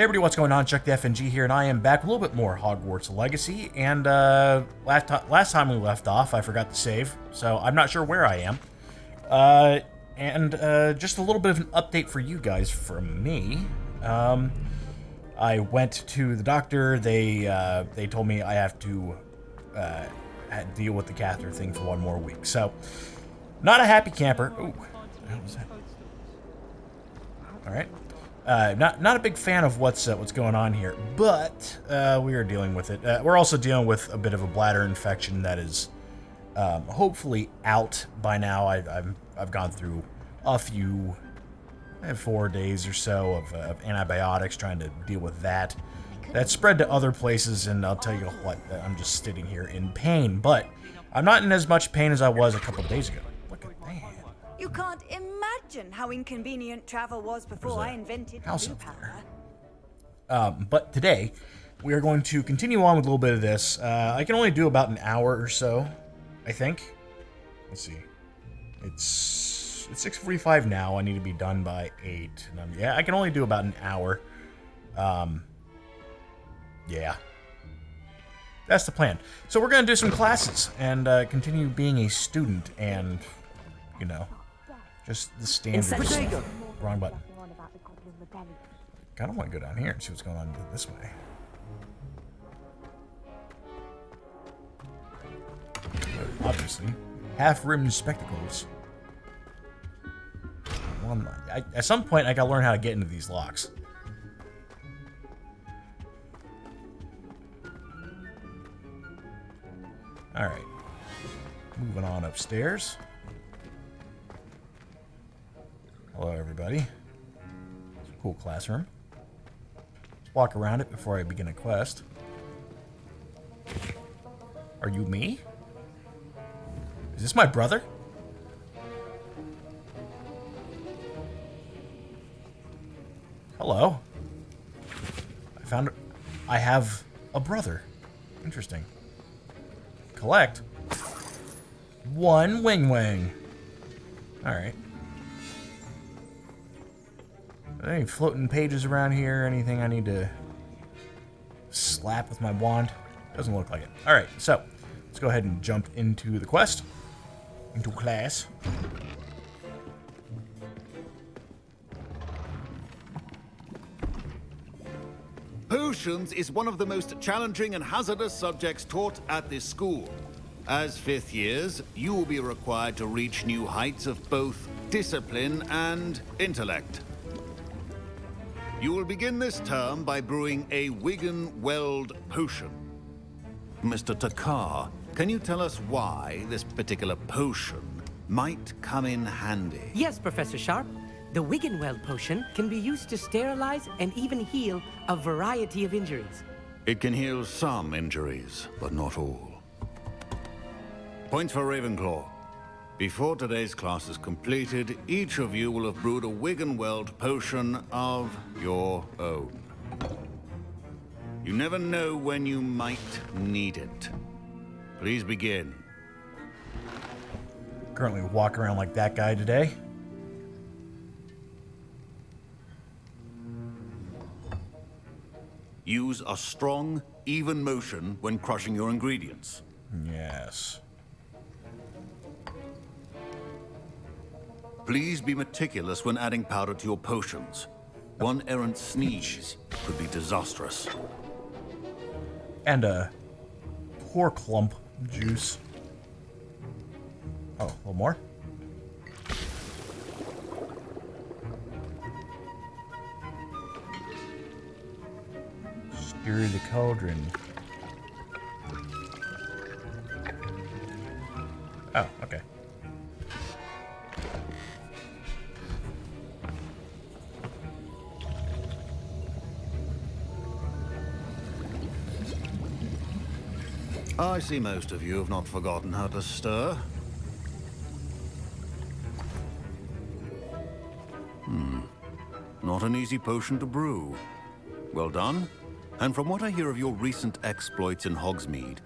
Hey everybody, what's going on? Chuck the FNG here, and I am back with a little bit more Hogwarts Legacy. And last time we left off, I forgot to save, so I'm not sure where I am. Just a little bit of an update for you guys from me. I went to the doctor. They told me I have to deal with the catheter thing for 1 more week. So, not a happy camper. Ooh, what was that? All right. Not a big fan of what's going on here, but we are dealing with it. We're also dealing with a bit of a bladder infection that is hopefully out by now. I've gone through a few 4 days or so of antibiotics trying to deal with that. That spread to other places, and I'll tell you what, I'm just sitting here in pain. But I'm not in as much pain as I was a couple days ago. Look at that. You can't imagine how inconvenient travel was before I invented blue power. But today, we are going to continue on with a little bit of this. I can only do about an hour or so, I think. Let's see. It's 6:45 now. I need to be done by 8. And yeah, I can only do about an hour. Yeah. That's the plan. So we're going to do some classes and continue being a student and, you know, just the standard stuff. Wrong button. I kind of want to go down here and see what's going on this way. But obviously, half-rimmed spectacles. At some point, I gotta learn how to get into these locks. Alright. Moving on upstairs. Hello, everybody. It's a cool classroom. Let's walk around it before I begin a quest. Are you me? Is this my brother? Hello. I have a brother. Interesting. Collect. 1 wing. Alright. Are there any floating pages around here? Anything I need to slap with my wand? Doesn't look like it. Alright, so let's go ahead and jump into the quest. Into class. Potions is one of the most challenging and hazardous subjects taught at this school. As 5th years, you will be required to reach new heights of both discipline and intellect. You will begin this term by brewing a Wiggenweld potion. Mr. Takar, can you tell us why this particular potion might come in handy? Yes, Professor Sharp. The Wiggenweld potion can be used to sterilize and even heal a variety of injuries. It can heal some injuries, but not all. Points for Ravenclaw. Before today's class is completed, each of you will have brewed a Wiggenweld potion of your own. You never know when you might need it. Please begin. Currently walk around like that guy today. Use a strong, even motion when crushing your ingredients. Yes. Please be meticulous when adding powder to your potions. One errant sneeze could be disastrous. And a poor clump juice. Oh, a little more? Stir the cauldron. Oh, okay. I see most of you have not forgotten how to stir. Not an easy potion to brew. Well done. And from what I hear of your recent exploits in Hogsmeade,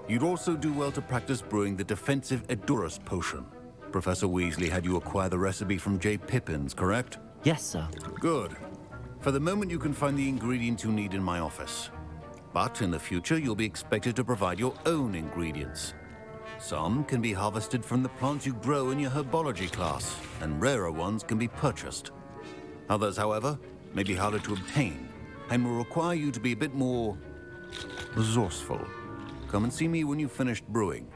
you'd also do well to practice brewing the defensive Edurus potion. Professor Weasley had you acquire the recipe from J. Pippins, correct? Yes, sir. Good. For the moment, you can find the ingredients you need in my office. But in the future, you'll be expected to provide your own ingredients. Some can be harvested from the plants you grow in your herbology class, and rarer ones can be purchased. Others, however, may be harder to obtain, and will require you to be a bit more resourceful. Come and see me when you've finished brewing,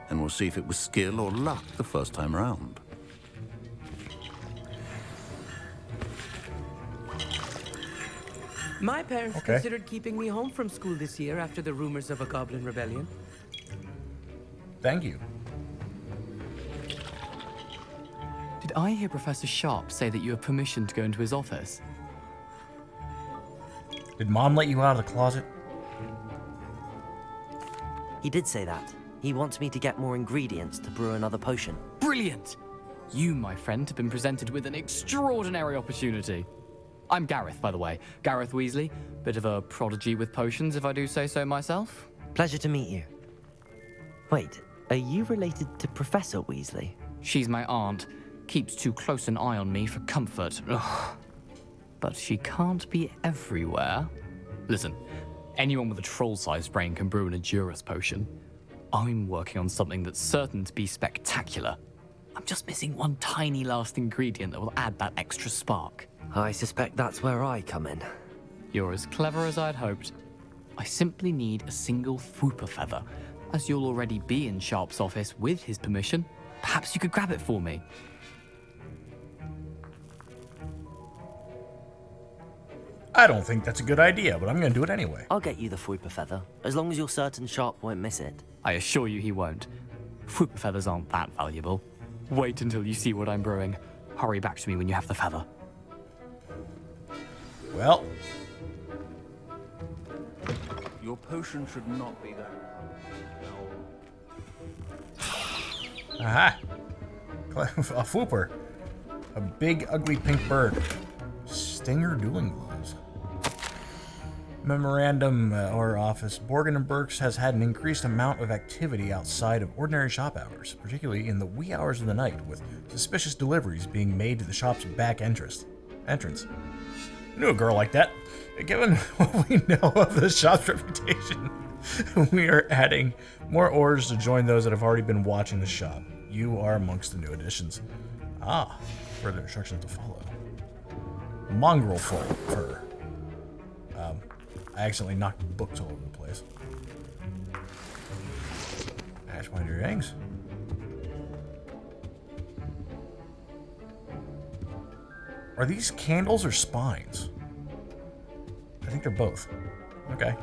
and we'll see if it was skill or luck the first time round. My parents considered keeping me home from school this year after the rumors of a goblin rebellion. Thank you. Did I hear Professor Sharp say that you have permission to go into his office? Did Mom let you out of the closet? He did say that. He wants me to get more ingredients to brew another potion. Brilliant! You, my friend, have been presented with an extraordinary opportunity. I'm Gareth, by the way. Gareth Weasley. Bit of a prodigy with potions, if I do say so myself. Pleasure to meet you. Wait, are you related to Professor Weasley? She's my aunt. Keeps too close an eye on me for comfort. Ugh. But she can't be everywhere. Listen, anyone with a troll-sized brain can brew an Adurus potion. I'm working on something that's certain to be spectacular. I'm just missing one tiny last ingredient that will add that extra spark. I suspect that's where I come in. You're as clever as I'd hoped. I simply need a single Fwooper feather. As you'll already be in Sharp's office with his permission, perhaps you could grab it for me. I don't think that's a good idea, but I'm going to do it anyway. I'll get you the Fwooper feather, as long as you're certain Sharp won't miss it. I assure you he won't. Fwooper feathers aren't that valuable. Wait until you see what I'm brewing. Hurry back to me when you have the feather. Well, Your potion should not be that. aha. A Fwooper. A big, ugly pink bird. Stinger dueling gloves. Memorandum or office. Borgin and Burks has had an increased amount of activity outside of ordinary shop hours, particularly in the wee hours of the night, with suspicious deliveries being made to the shop's back entrance. I knew a girl like that. Given what we know of the shop's reputation, we are adding more orders to join those that have already been watching the shop. You are amongst the new additions. Ah, further instructions to follow. Mongrel fur. I accidentally knocked books all over the place. Ash binder eggs. Are these candles or spines? I think they're both. Okay.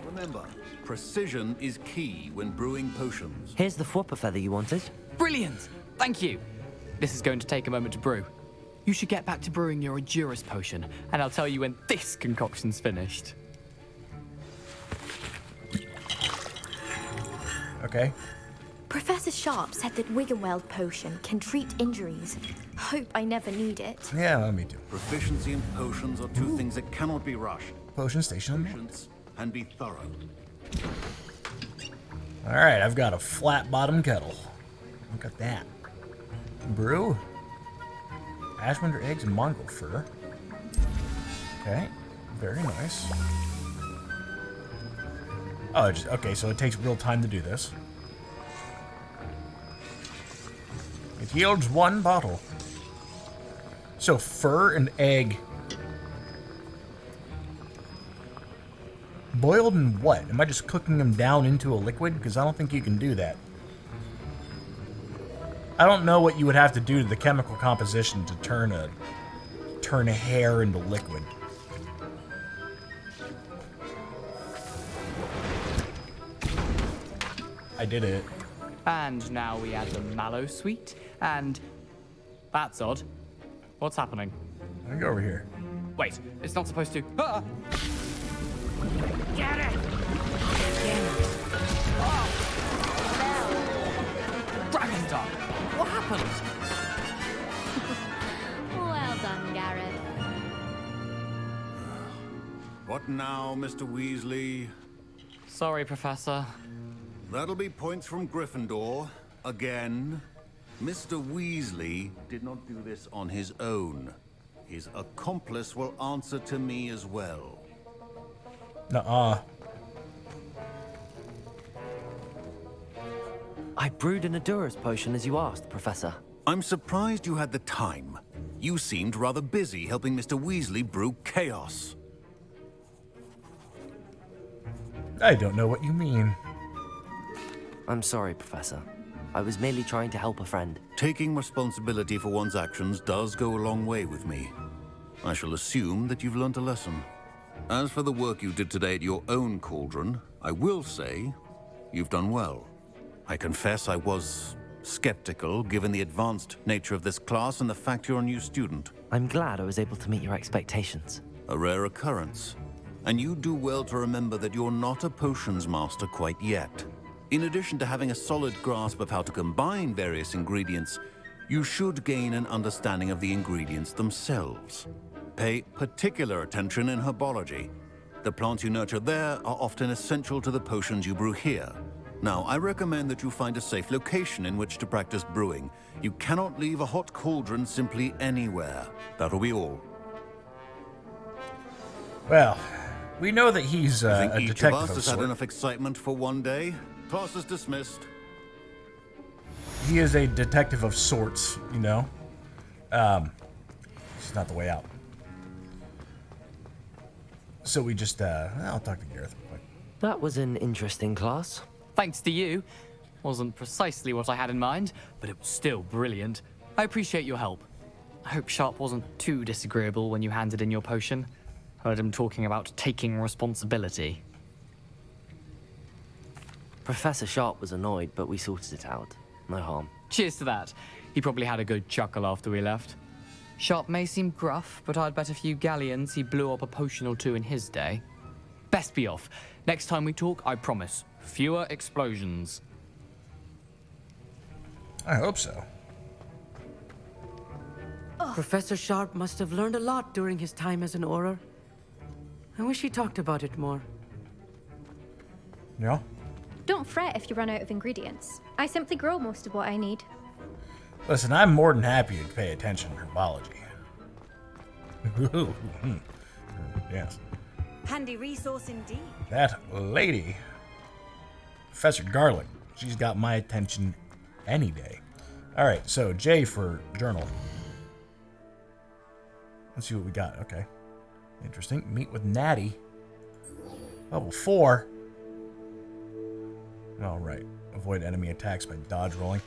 Remember, precision is key when brewing potions. Here's the Fwooper feather you wanted. Brilliant! Thank you. This is going to take a moment to brew. You should get back to brewing your Adurus potion, and I'll tell you when this concoction's finished. Okay. Professor Sharp said that Wiggenweld potion can treat injuries. Hope I never need it. Yeah, me too. Proficiency and potions are two things that cannot be rushed. Potion station. Patience and be thorough. Alright, I've got a flat bottom kettle. Look at that. Brew. Ashwinder eggs and mongrel fur. Okay, very nice. Oh, okay, so it takes real time to do this. It yields 1 bottle. So fur and egg. Boiled in what? Am I just cooking them down into a liquid? Because I don't think you can do that. I don't know what you would have to do to the chemical composition to turn a hair into liquid. I did it. And now we add the mallow sweet, and that's odd. What's happening? Let me go over here. Wait, it's not supposed to. Ah! Get it! Dragon Dog! What happened? Well done, Gareth. What now, Mr. Weasley? Sorry, Professor. That'll be points from Gryffindor. Again. Mr. Weasley did not do this on his own. his accomplice will answer to me as well. Nuh-uh. I brewed an Adura's potion as you asked, Professor. I'm surprised you had the time. You seemed rather busy helping Mr. Weasley brew chaos. I don't know what you mean. I'm sorry, Professor. I was merely trying to help a friend. Taking responsibility for one's actions does go a long way with me. I shall assume that you've learnt a lesson. As for the work you did today at your own cauldron, I will say you've done well. I confess I was skeptical, given the advanced nature of this class and the fact you're a new student. I'm glad I was able to meet your expectations. A rare occurrence. And you do well to remember that you're not a potions master quite yet. In addition to having a solid grasp of how to combine various ingredients, you should gain an understanding of the ingredients themselves. Pay particular attention in herbology. The plants you nurture there are often essential to the potions you brew here. Now, I recommend that you find a safe location in which to practice brewing. You cannot leave a hot cauldron simply anywhere. That'll be all. Well, we know that he's I a think each detective of us of has had sort. enough excitement for one day. Class is dismissed. He is a detective of sorts, you know. It's not the way out. So we just, I'll talk to Gareth real quick. That was an interesting class. Thanks to you. Wasn't precisely what I had in mind, but it was still brilliant. I appreciate your help. I hope Sharp wasn't too disagreeable when you handed in your potion. Heard him talking about taking responsibility. Professor Sharp was annoyed, but we sorted it out. No harm. Cheers to that. He probably had a good chuckle after we left. Sharp may seem gruff, but I'd bet a few galleons he blew up a potion or two in his day. Best be off. Next time we talk, I promise, fewer explosions. I hope so. Professor Sharp must have learned a lot during his time as an Auror. I wish he talked about it more. Yeah? Don't fret if you run out of ingredients. I simply grow most of what I need. Listen, I'm more than happy to pay attention to herbology. Yes. Handy resource indeed. That lady, Professor Garlic, she's got my attention any day. All right, so J for journal. Let's see what we got. Okay. Interesting. Meet with Natty. Level 4. All right. Avoid enemy attacks by dodge rolling.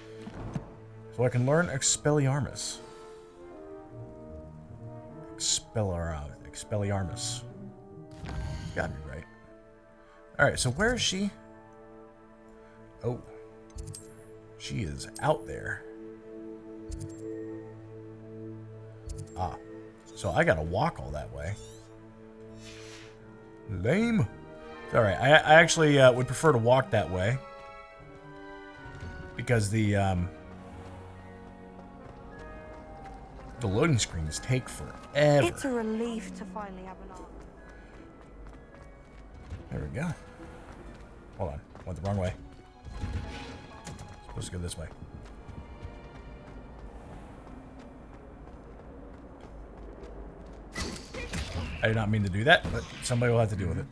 So I can learn Expelliarmus. Expelliarmus. Got me right. All right. So where is she? Oh. She is out there. Ah. So I gotta walk all that way. Lame. It's all right. I actually would prefer to walk that way because the loading screens take forever. It's a relief to finally have an arm. There we go. Hold on. Went the wrong way. Supposed to go this way. I did not mean to do that, but somebody will have to deal with it.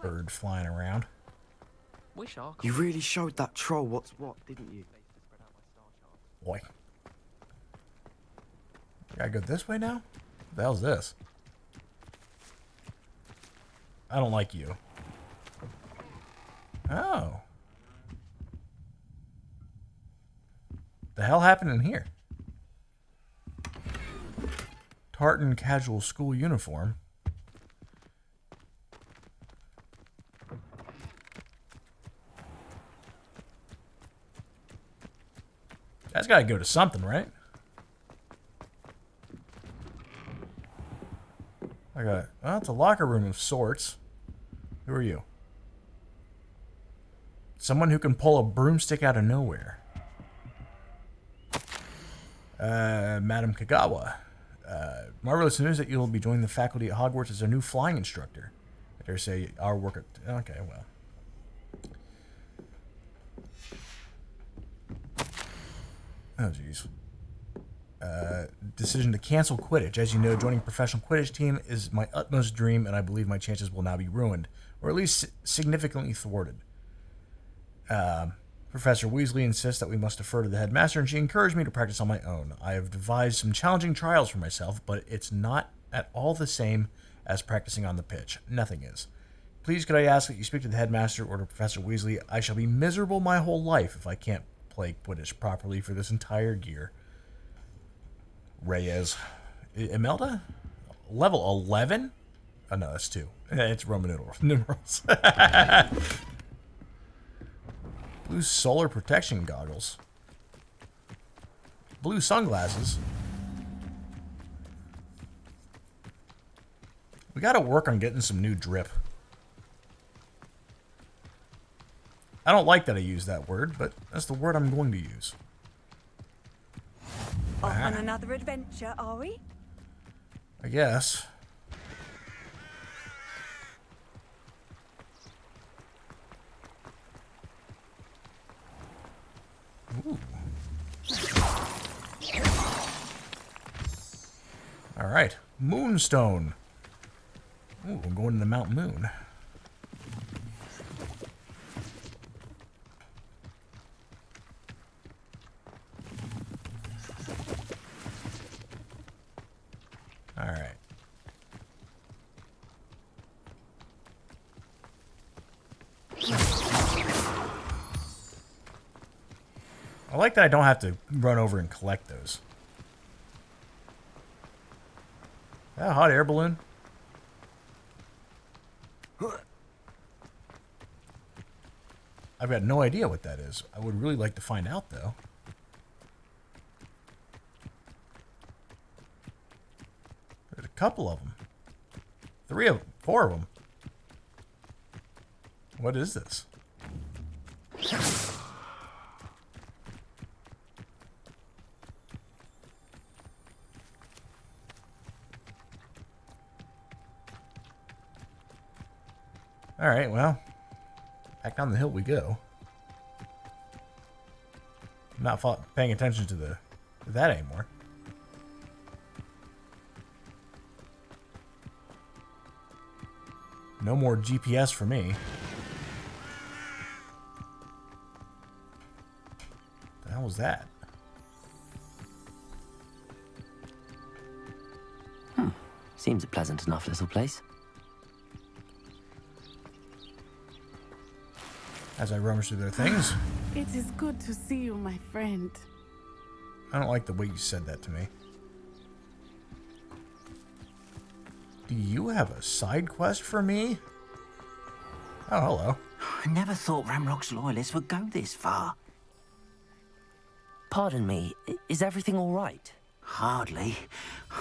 Bird flying around. You really showed that troll what's what, didn't you? Boy. Gotta go this way now? What the hell's this? I don't like you. Oh. The hell happened in here? Tartan casual school uniform. That's gotta go to something, right? Well, it's a locker room of sorts. Who are you? Someone who can pull a broomstick out of nowhere. Madam Kagawa. Marvelous news that you will be joining the faculty at Hogwarts as our new flying instructor. I dare say our work at... Okay, well. Oh, jeez. Decision to cancel Quidditch. As you know, joining a professional Quidditch team is my utmost dream, and I believe my chances will now be ruined, or at least significantly thwarted. Professor Weasley insists that we must defer to the headmaster, and she encouraged me to practice on my own. I have devised some challenging trials for myself, but it's not at all the same as practicing on the pitch. Nothing is. Please could I ask that you speak to the headmaster or to Professor Weasley? I shall be miserable my whole life if I can't play Quidditch properly for this entire year. Reyes. Imelda? Level 11? Oh, no, that's 2. It's Roman numerals. Blue solar protection goggles. Blue sunglasses. We gotta work on getting some new drip. I don't like that I use that word, but that's the word I'm going to use. Off on another adventure, are we? I guess. Ooh. All right, Moonstone. Ooh, I'm going to Mount Moon. All right. I like that I don't have to run over and collect those. Is that a hot air balloon? I've got no idea what that is. I would really like to find out, though. There's a couple of them. 4 of them. What is this? All right, well, back down the hill we go. I'm not paying attention to that anymore. No more GPS for me. The hell was that? Seems a pleasant enough little place. As I rummage through their things. It is good to see you, my friend. I don't like the way you said that to me. Do you have a side quest for me? Oh, hello. I never thought Ramrock's loyalists would go this far. Pardon me, is everything all right? Hardly.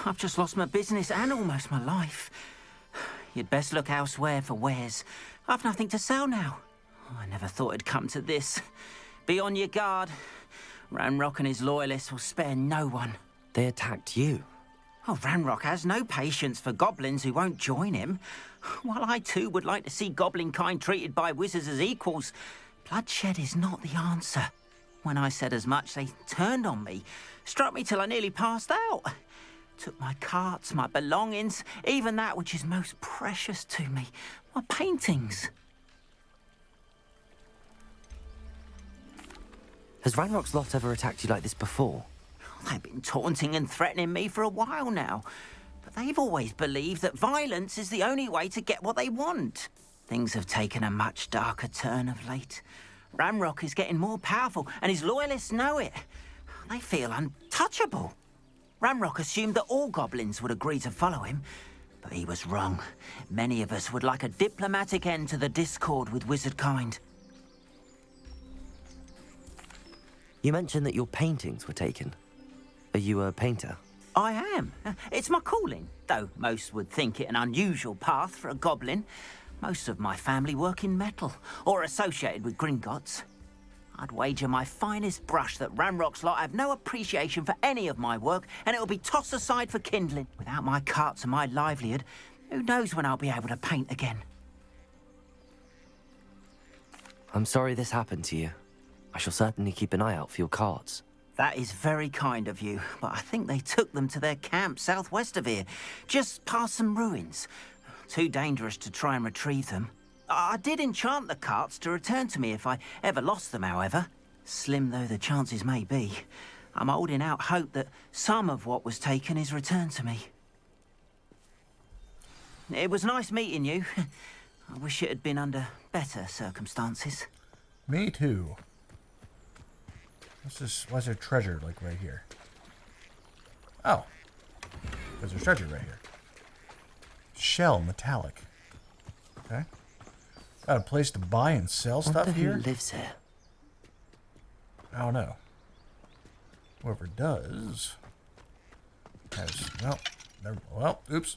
I've just lost my business and almost my life. You'd best look elsewhere for wares. I've nothing to sell now. I never thought it'd come to this. Be on your guard. Ranrock and his loyalists will spare no one. They attacked you. Oh, Ranrock has no patience for goblins who won't join him. While I too would like to see goblin kind treated by wizards as equals, bloodshed is not the answer. When I said as much, they turned on me, struck me till I nearly passed out. Took my carts, my belongings, even that which is most precious to me, my paintings. Has Ranrock's lot ever attacked you like this before? They've been taunting and threatening me for a while now. But they've always believed that violence is the only way to get what they want. Things have taken a much darker turn of late. Ranrock is getting more powerful, and his loyalists know it. They feel untouchable. Ranrock assumed that all goblins would agree to follow him, but he was wrong. Many of us would like a diplomatic end to the discord with wizard kind. You mentioned that your paintings were taken. Are you a painter? I am. It's my calling, though most would think it an unusual path for a goblin. Most of my family work in metal, or associated with Gringotts. I'd wager my finest brush that Ranrock's lot have no appreciation for any of my work, and it'll be tossed aside for kindling. Without my carts and my livelihood, who knows when I'll be able to paint again? I'm sorry this happened to you. I shall certainly keep an eye out for your cards. That is very kind of you, but I think they took them to their camp southwest of here, just past some ruins. Too dangerous to try and retrieve them. I did enchant the carts to return to me if I ever lost them, however. Slim though the chances may be, I'm holding out hope that some of what was taken is returned to me. It was nice meeting you. I wish it had been under better circumstances. Me too. Why's there treasure, like, right here? Oh. There's treasure right here. Shell, metallic. Okay. Got a place to buy and sell stuff here? Who lives here? I don't know. Whoever does has... Well, oops.